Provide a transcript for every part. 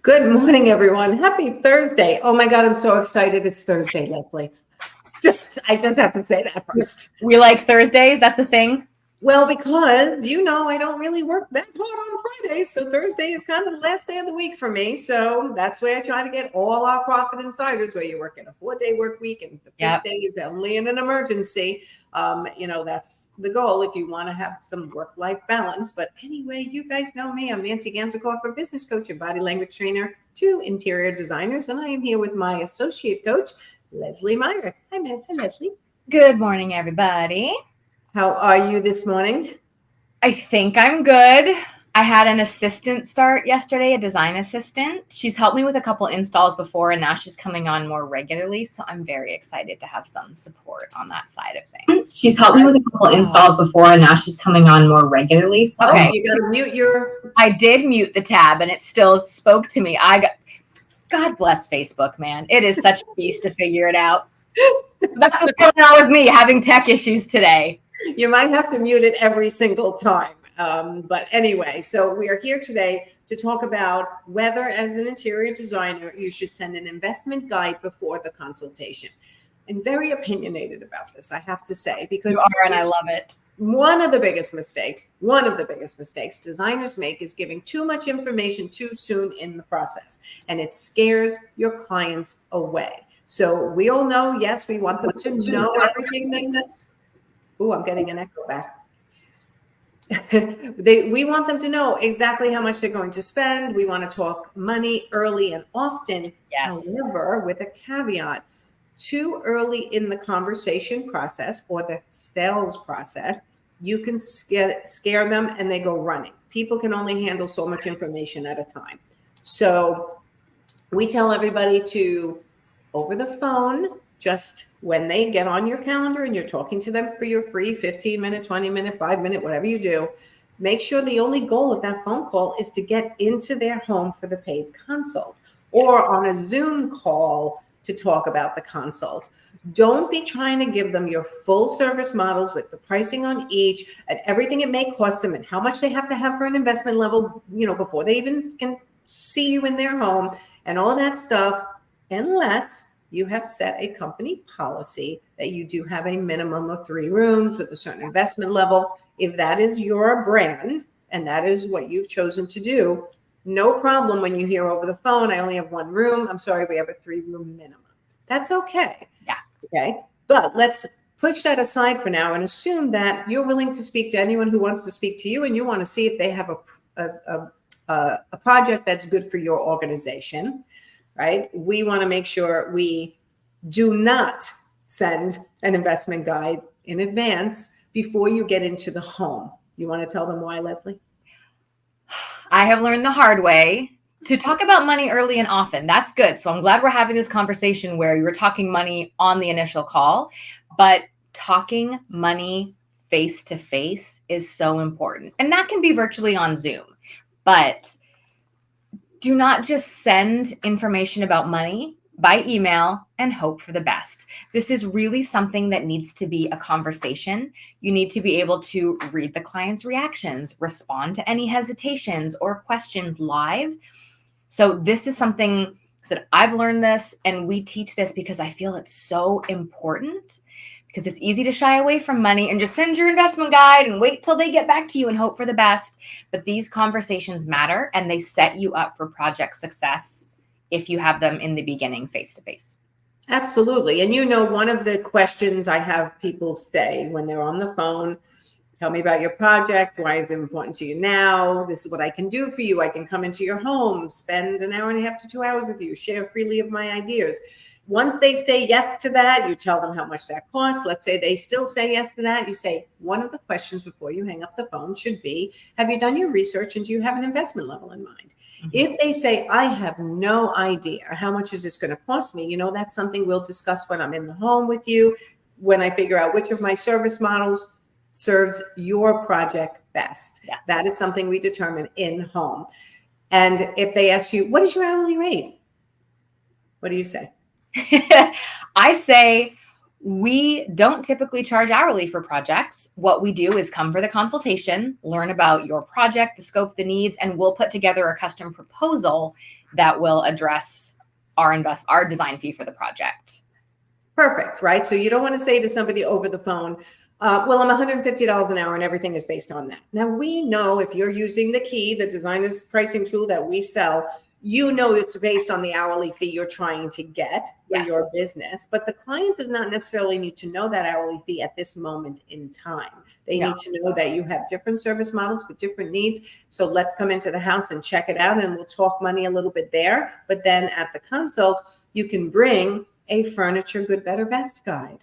Good morning, everyone. Happy Thursday. Oh my God, I'm so excited. It's Thursday, Lesley. I just have to say that first. We like Thursdays. That's a thing. Well, because I don't really work that hard on Fridays. So Thursday is kind of the last day of the week for me. So that's where I try to get all our profit insiders, where you work in a 4-day work week and the fifth day is only in an emergency. That's the goal if you want to have some work-life balance. But anyway, you guys know me. I'm Nancy Ganzikoff, a business coach and body language trainer to interior designers. And I am here with my associate coach, Lesley Myrick. Hi, Lesley. Good morning, everybody. How are you this morning? I think I'm good. I had an assistant start yesterday, a design assistant. She's helped me with a couple installs before, and now she's coming on more regularly. So I'm very excited to have some support on that side of things. She's helped me with a couple installs before, and now she's coming on more regularly. So okay, you got to mute your... I did mute the tab, and it still spoke to me. God bless Facebook, man. It is such a beast to figure it out. That's what's going on with me, having tech issues today. You might have to mute it every single time. But anyway, so we are here today to talk about whether, as an interior designer, you should send an investment guide before the consultation. I'm very opinionated about this, I have to say, because you are, and I love it. One of the biggest mistakes designers make is giving too much information too soon in the process, and it scares your clients away. So we all know, yes, we want them to know everything that's... Oh, I'm getting an echo back. We want them to know exactly how much they're going to spend. We want to talk money early and often. Yes. However, with a caveat, too early in the conversation process or the sales process, you can scare them and they go running. People can only handle so much information at a time. So we tell everybody to, over the phone, just when they get on your calendar and you're talking to them for your free 15-minute, 20-minute, 5-minute, whatever you do, make sure the only goal of that phone call is to get into their home for the paid consult, or on a Zoom call to talk about the consult. Don't be trying to give them your full service models with the pricing on each and everything it may cost them and how much they have to have for an investment level, before they even can see you in their home and all that stuff, unless you have set a company policy that you do have a minimum of 3 rooms with a certain investment level. If that is your brand and that is what you've chosen to do, no problem when you hear over the phone, I only have 1 room. I'm sorry, we have a 3-room minimum. That's okay. Yeah. Okay. But let's push that aside for now and assume that you're willing to speak to anyone who wants to speak to you, and you want to see if they have a project that's good for your organization. Right? We want to make sure we do not send an investment guide in advance before you get into the home. You want to tell them why, Lesley? I have learned the hard way to talk about money early and often. That's good. So I'm glad we're having this conversation where you're talking money on the initial call, but talking money face to face is so important. And that can be virtually on Zoom, but do not just send information about money by email and hope for the best. This is really something that needs to be a conversation. You need to be able to read the client's reactions, respond to any hesitations or questions live. So this is something that I've learned this, and we teach this because I feel it's so important, because it's easy to shy away from money and just send your investment guide and wait till they get back to you and hope for the best. But these conversations matter, and they set you up for project success if you have them in the beginning face-to-face. Absolutely. And one of the questions I have people say when they're on the phone, tell me about your project. Why is it important to you now? This is what I can do for you. I can come into your home, spend an hour and a half to 2 hours with you, share freely of my ideas. Once they say yes to that, you tell them how much that costs. Let's say they still say yes to that. You say, one of the questions before you hang up the phone should be, have you done your research and do you have an investment level in mind? Mm-hmm. If they say, I have no idea, how much is this going to cost me? That's something we'll discuss when I'm in the home with you, when I figure out which of my service models serves your project best. Yes. That is something we determine in home. And if they ask you, what is your hourly rate? What do you say? I say, We don't typically charge hourly for projects. What we do is come for the consultation, learn about your project, the scope, the needs, and we'll put together a custom proposal that will address our design fee for the project. Perfect, right? So you don't want to say to somebody over the phone, well, I'm $150 an hour and everything is based on that. Now, we know if you're using the Key, the designer's pricing tool that we sell, you know it's based on the hourly fee you're trying to get for Yes. your business. But the client does not necessarily need to know that hourly fee at this moment in time. They No. need to know that you have different service models with different needs. So let's come into the house and check it out, and we'll talk money a little bit there. But then at the consult, you can bring a furniture good, better, best guide.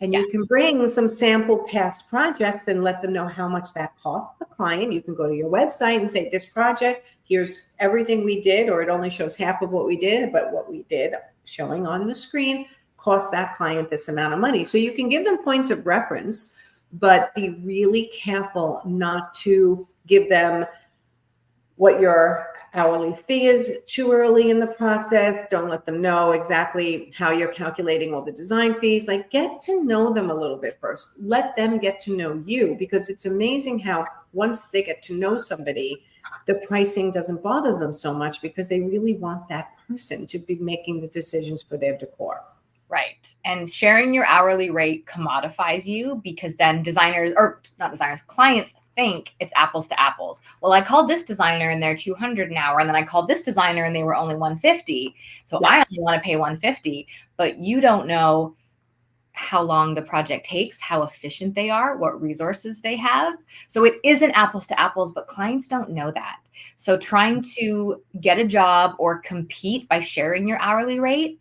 And Yes. you can bring some sample past projects and let them know how much that costs the client. You can go to your website and say, this project, here's everything we did, or it only shows half of what we did, but what we did showing on the screen cost that client this amount of money. So you can give them points of reference, but be really careful not to give them what your hourly fee is too early in the process. Don't let them know exactly how you're calculating all the design fees. Like, get to know them a little bit first. Let them get to know you, because it's amazing how once they get to know somebody, the pricing doesn't bother them so much, because they really want that person to be making the decisions for their decor. Right. And sharing your hourly rate commodifies you, because then clients think it's apples to apples. Well, I called this designer and they're $200 an hour, and then I called this designer and they were only $150. So Yes. I only want to pay $150, but you don't know how long the project takes, how efficient they are, what resources they have. So it isn't apples to apples, but clients don't know that. So trying to get a job or compete by sharing your hourly rate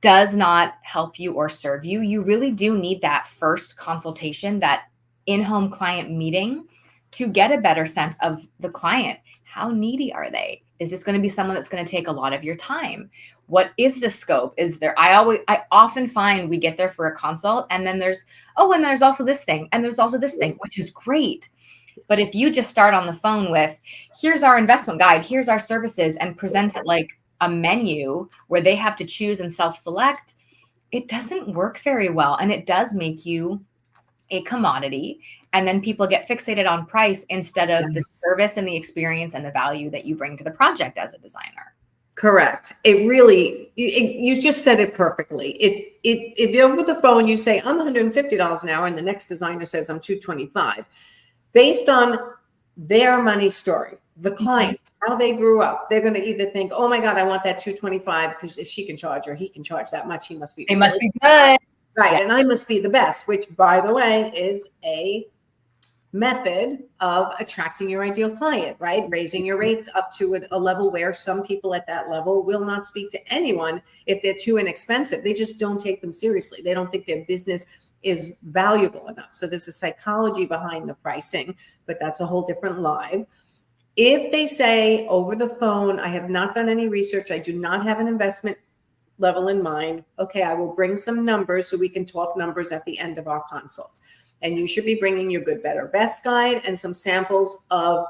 does not help you or serve you. You really do need that first consultation, that in-home client meeting, to get a better sense of the client. How needy are they? Is this going to be someone that's going to take a lot of your time? What is the scope? I often find we get there for a consult, and then there's also this thing, and there's also this thing, which is great. But if you just start on the phone with, here's our investment guide, here's our services, and present it like a menu where they have to choose and self-select, it doesn't work very well. And it does make you a commodity. And then people get fixated on price instead of the service and the experience and the value that you bring to the project as a designer. Correct. You just said it perfectly. If you're over the phone, you say, I'm $150 an hour, and the next designer says I'm $225. Based on their money story, the client, how they grew up, they're going to either think, oh my God, I want that $225, because if she can charge or he can charge that much, They must be good. Right. Yeah. And I must be the best, which, by the way, is a method of attracting your ideal client, right? Raising your rates up to a level where some people at that level will not speak to anyone if they're too inexpensive. They just don't take them seriously. They don't think their business is valuable enough. So there's a psychology behind the pricing, but that's a whole different live. If they say over the phone, I have not done any research, I do not have an investment level in mind, okay, I will bring some numbers so we can talk numbers at the end of our consult. And you should be bringing your good, better, best guide and some samples of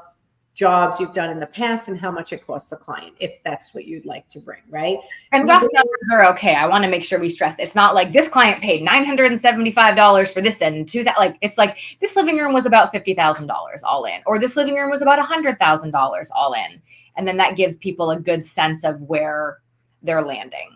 jobs you've done in the past and how much it costs the client, if that's what you'd like to bring, right? And rough numbers are okay. I want to make sure we stress it's not like this client paid $975 for this and it's like this living room was about $50,000 all in, or this living room was about $100,000 all in. And then that gives people a good sense of where they're landing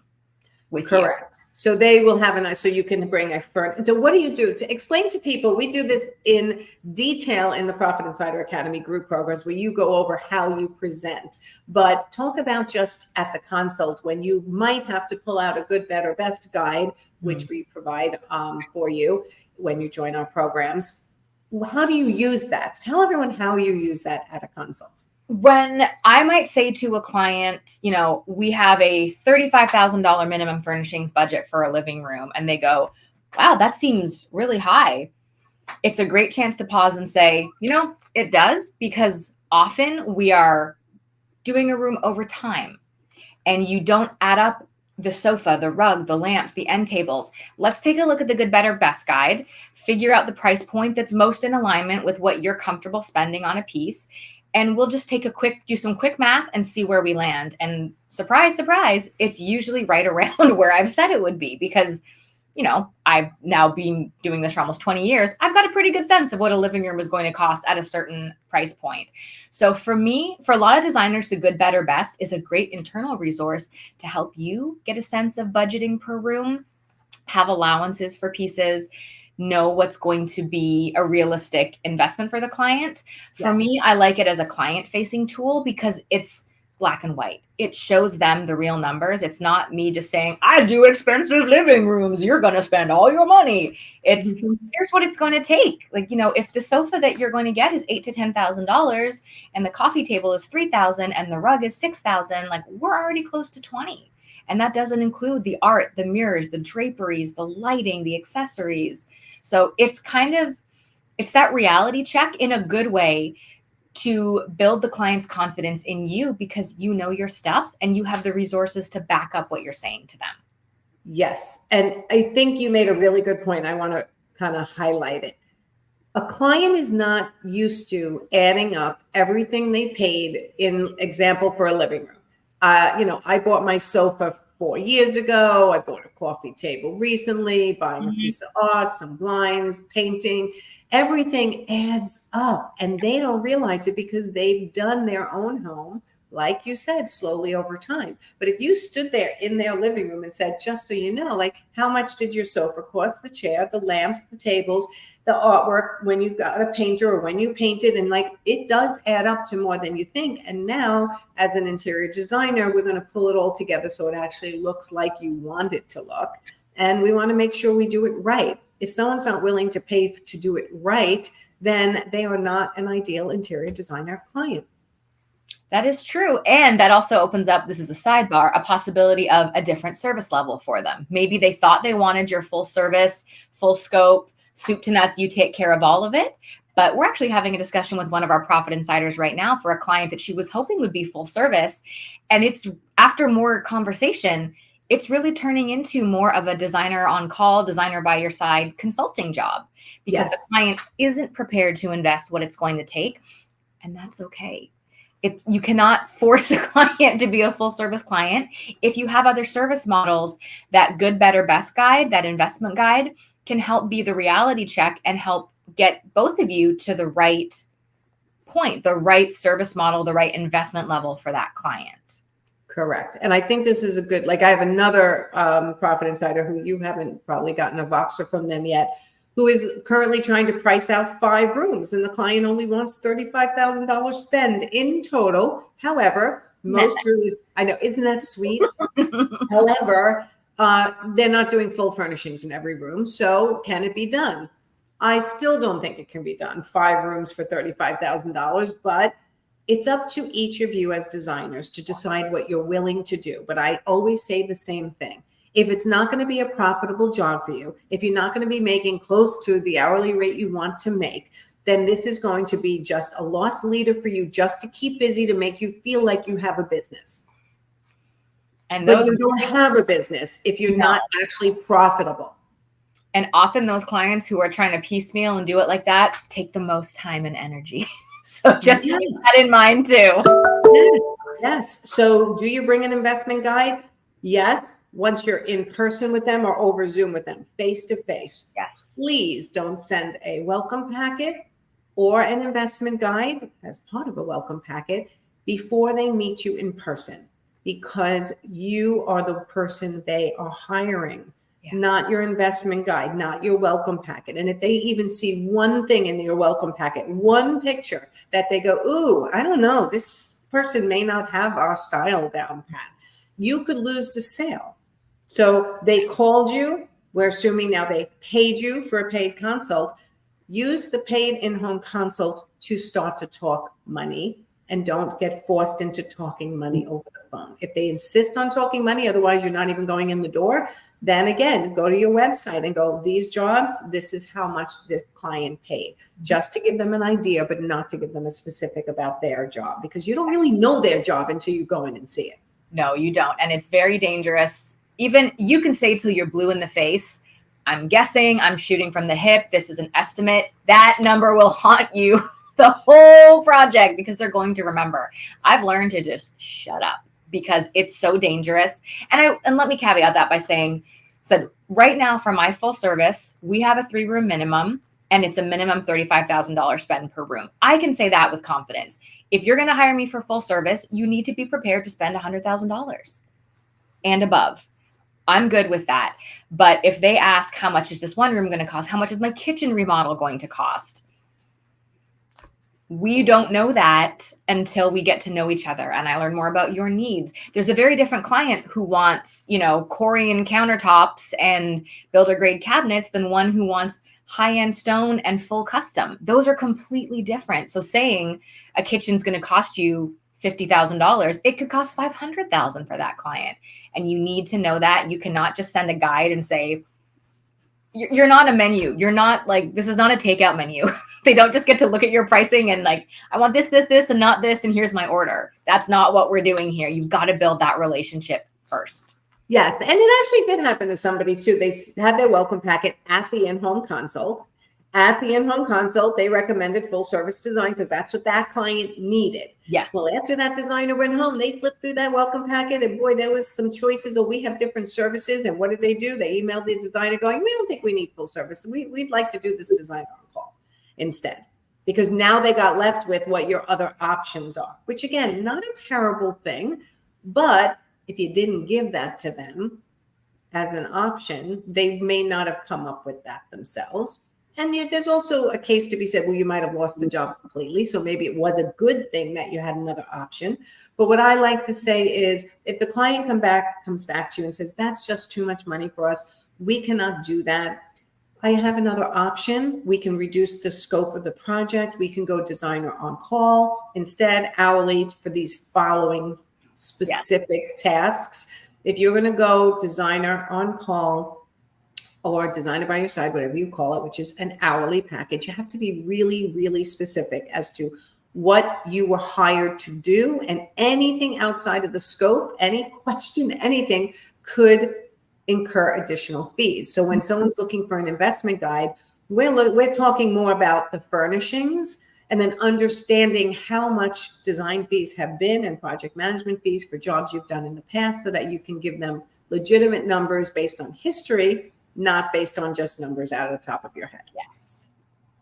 with you. Correct. So they will have so you can bring a furniture. So what do you do to explain to people? We do this in detail in the Profit Insider Academy group programs, where you go over how you present, but talk about just at the consult when you might have to pull out a good, better, best guide, which we provide for you when you join our programs. How do you use that? Tell everyone how you use that at a consult. When I might say to a client, we have a $35,000 minimum furnishings budget for a living room, and they go, wow, that seems really high. It's a great chance to pause and say, it does, because often we are doing a room over time and you don't add up the sofa, the rug, the lamps, the end tables. Let's take a look at the good, better, best guide, figure out the price point that's most in alignment with what you're comfortable spending on a piece. And we'll just do some quick math and see where we land. And surprise, surprise, it's usually right around where I've said it would be, because I've now been doing this for almost 20 years. I've got a pretty good sense of what a living room is going to cost at a certain price point. So for me, for a lot of designers, the good, better, best is a great internal resource to help you get a sense of budgeting per room, have allowances for pieces, know what's going to be a realistic investment for the client. For Yes. me, I like it as a client-facing tool because it's black and white. It shows them the real numbers. It's not me just saying, I do expensive living rooms, you're going to spend all your money. It's here's what it's going to take. Like, if the sofa that you're going to get is $8,000 to $10,000 and the coffee table is $3,000 and the rug is $6,000, like we're already close to 20. And that doesn't include the art, the mirrors, the draperies, the lighting, the accessories. So it's that reality check in a good way to build the client's confidence in you because you know your stuff and you have the resources to back up what you're saying to them. Yes. And I think you made a really good point. I want to kind of highlight it. A client is not used to adding up everything they paid, in example, for a living room. I bought my sofa 4 years ago. I bought a coffee table recently, buying a piece of art, some blinds, painting. Everything adds up and they don't realize it because they've done their own home, like you said, slowly over time. But if you stood there in their living room and said, just so you know, like, how much did your sofa cost, the chair, the lamps, the tables, the artwork, when you got a painter or when you painted, and like, it does add up to more than you think. And now as an interior designer, we're going to pull it all together so it actually looks like you want it to look. And we want to make sure we do it right. If someone's not willing to pay to do it right, then they are not an ideal interior designer client. That is true. And that also opens up, this is a sidebar, a possibility of a different service level for them. Maybe they thought they wanted your full service, full scope, soup to nuts, you take care of all of it. But we're actually having a discussion with one of our profit insiders right now for a client that she was hoping would be full service. And it's after more conversation, it's really turning into more of a designer on call, designer by your side consulting job because the client isn't prepared to invest what it's going to take. And that's okay. You cannot force a client to be a full service client. If you have other service models, that good, better, best guide, that investment guide can help be the reality check and help get both of you to the right point, the right service model, the right investment level for that client. Correct. And I think this is a good, like I have another profit insider who you haven't probably gotten a Voxer from them yet, who is currently trying to price out 5 rooms and the client only wants $35,000 spend in total. However, most rooms, I know, isn't that sweet? However, they're not doing full furnishings in every room. So can it be done? I still don't think it can be done. 5 rooms for $35,000, but it's up to each of you as designers to decide what you're willing to do. But I always say the same thing. If it's not going to be a profitable job for you, if you're not going to be making close to the hourly rate you want to make, then this is going to be just a loss leader for you, just to keep busy, to make you feel like you have a business. And but you don't have a business if you're not actually profitable. And often those clients who are trying to piecemeal and do it like that take the most time and energy. So just keep that in mind too. Yes. So do you bring an investment guide? Yes. Once you're in person with them or over Zoom with them, face to face. Yes. Please don't send a welcome packet or an investment guide as part of a welcome packet before they meet you in person, because you are the person they are hiring. Not your investment guide, not your welcome packet. And if they even see one thing in your welcome packet, one picture that they go, ooh, I don't know, this person may not have our style down pat, you could lose the sale. So they called you. We're assuming now they paid you for a paid consult. Use the paid in-home consult to start to talk money, and don't get forced into talking money over the phone. If they insist on talking money, otherwise you're not even going in the door, then again, go to your website and go, these jobs, this is how much this client paid, just to give them an idea, but not to give them a specific about their job, because you don't really know their job until you go in and see it. No, you don't. And it's very dangerous. Even you can say till you're blue in the face, I'm guessing, I'm shooting from the hip, this is an estimate. That number will haunt you the whole project because they're going to remember. I've learned to just shut up because it's so dangerous. And let me caveat that by saying, said, right now for my full service, we have a 3-room minimum, and it's a minimum $35,000 spend per room. I can say that with confidence. If you're going to hire me for full service, you need to be prepared to spend $100,000 and above. I'm good with that. But if they ask, how much is this one room going to cost? How much is my kitchen remodel going to cost? We don't know that until we get to know each other and I learn more about your needs. There's a very different client who wants, Corian countertops and builder grade cabinets than one who wants high-end stone and full custom. Those are completely different. So saying a kitchen's going to cost you $50,000, it could cost $500,000 for that client. And you need to know that. You cannot just send a guide and say, you're not a menu. You're not this is not a takeout menu. They don't just get to look at your pricing and I want this, and not this, and here's my order. That's not what we're doing here. You've got to build that relationship first. Yes. And it actually did happen to somebody too. They had their welcome packet at the in-home consult. At the in-home consult, they recommended full service design because that's what that client needed. Yes. Well, after that designer went home, they flipped through that welcome packet and boy, there was some choices. Oh, we have different services. And what did they do? They emailed the designer going, we don't think we need full service. We'd like to do this design on call instead. Because now they got left with what your other options are, which again, not a terrible thing. But if you didn't give that to them as an option, they may not have come up with that themselves. And there's also a case to be said, well, you might have lost the job completely. So maybe it was a good thing that you had another option. But what I like to say is if the client comes back to you and says, that's just too much money for us, we cannot do that. I have another option. We can reduce the scope of the project. We can go designer on call instead, hourly for these following specific tasks. If you're going to go designer on call, or designer by your side, whatever you call it, which is an hourly package, you have to be really, really specific as to what you were hired to do, and anything outside of the scope, any question, anything could incur additional fees. So when someone's looking for an investment guide, we're talking more about the furnishings and then understanding how much design fees have been and project management fees for jobs you've done in the past so that you can give them legitimate numbers based on history, not based on just numbers out of the top of your head. Yes.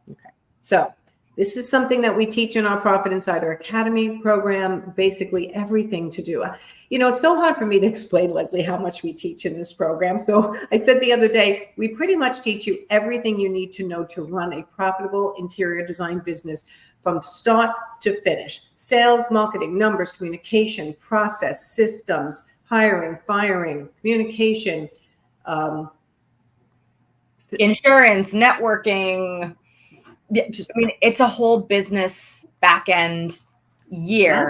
Okay. So this is something that we teach in our Profit Insider Academy program, basically everything to do. It's so hard for me to explain, Lesley, how much we teach in this program. So I said the other day, we pretty much teach you everything you need to know to run a profitable interior design business from start to finish. Sales, marketing, numbers, communication, process, systems, hiring, firing, communication, insurance, networking. It's a whole business back end year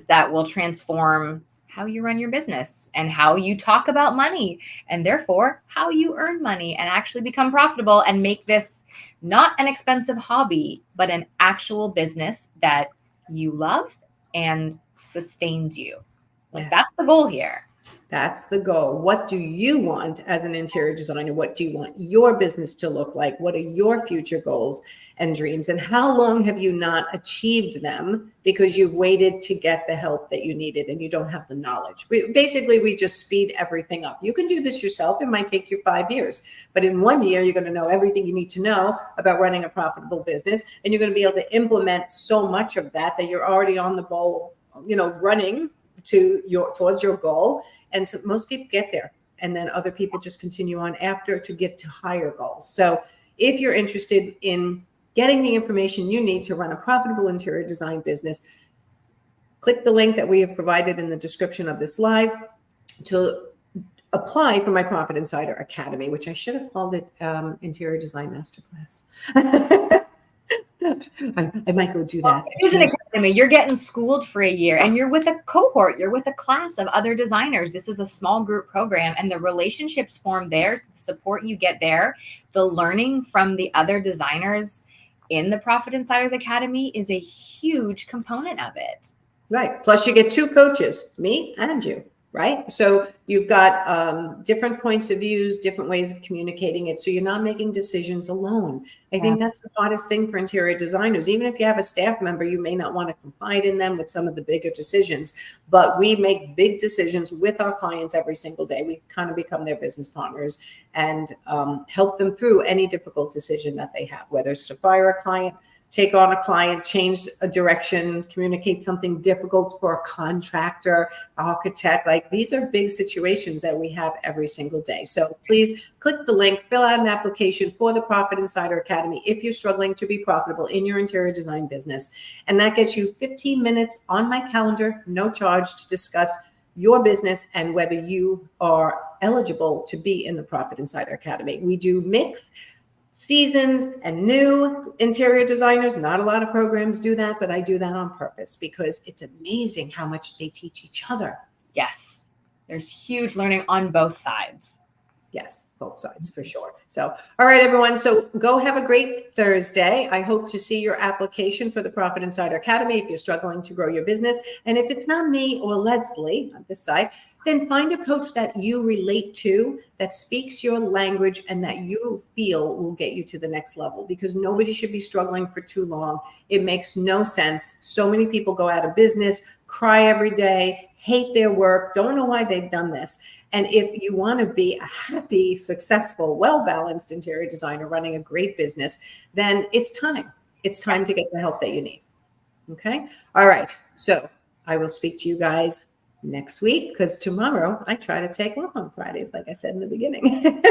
that will transform how you run your business and how you talk about money and therefore how you earn money and actually become profitable and make this not an expensive hobby, but an actual business that you love and sustains you. Yes. That's the goal here. That's the goal. What do you want as an interior designer? What do you want your business to look like? What are your future goals and dreams? And how long have you not achieved them because you've waited to get the help that you needed and you don't have the knowledge? We just speed everything up. You can do this yourself. It might take you 5 years, but in 1 year, you're going to know everything you need to know about running a profitable business. And you're going to be able to implement so much of that you're already on the ball, running towards your goal. And so most people get there, and then other people just continue on after to get to higher goals. So if you're interested in getting the information you need to run a profitable interior design business, click the link that we have provided in the description of this live to apply for my Profit Insider Academy, which I should have called it Interior Design Masterclass. I might go do that. It is an academy. You're getting schooled for a year and you're with a cohort. You're with a class of other designers. This is a small group program, and the relationships formed there, the support you get there, the learning from the other designers in the Profit Insiders Academy is a huge component of it. Right. Plus you get 2 coaches, me and you. right? So you've got different points of views, different ways of communicating it. So you're not making decisions alone. I think that's the hardest thing for interior designers. Even if you have a staff member, you may not want to confide in them with some of the bigger decisions, but we make big decisions with our clients every single day. We kind of become their business partners and help them through any difficult decision that they have, whether it's to fire a client, take on a client, change a direction, communicate something difficult for a contractor, architect. Like, these are big situations that we have every single day. So please click the link, fill out an application for the Profit Insider Academy if you're struggling to be profitable in your interior design business. And that gets you 15 minutes on my calendar, no charge, to discuss your business and whether you are eligible to be in the Profit Insider Academy. We do mixed, seasoned and new interior designers. Not a lot of programs do that, but I do that on purpose because it's amazing how much they teach each other. Yes. There's huge learning on both sides. Yes, both sides for sure. So, all right, everyone. So go have a great Thursday. I hope to see your application for the Profit Insider Academy if you're struggling to grow your business. And if it's not me or Lesley on this side, then find a coach that you relate to, that speaks your language, and that you feel will get you to the next level, because nobody should be struggling for too long. It makes no sense. So many people go out of business, cry every day, hate their work, don't know why they've done this. And if you want to be a happy, successful, well-balanced interior designer running a great business, then it's time. It's time to get the help that you need. Okay? All right. So I will speak to you guys next week, because tomorrow I try to take off on Fridays, like I said in the beginning.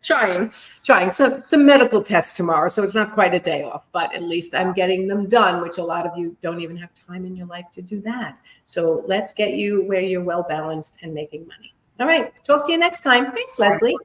trying some medical tests tomorrow, so it's not quite a day off, but at least I'm getting them done, which a lot of you don't even have time in your life to do that. So let's get you where you're well balanced and making money. All right, talk to you next time. Thanks, Lesley.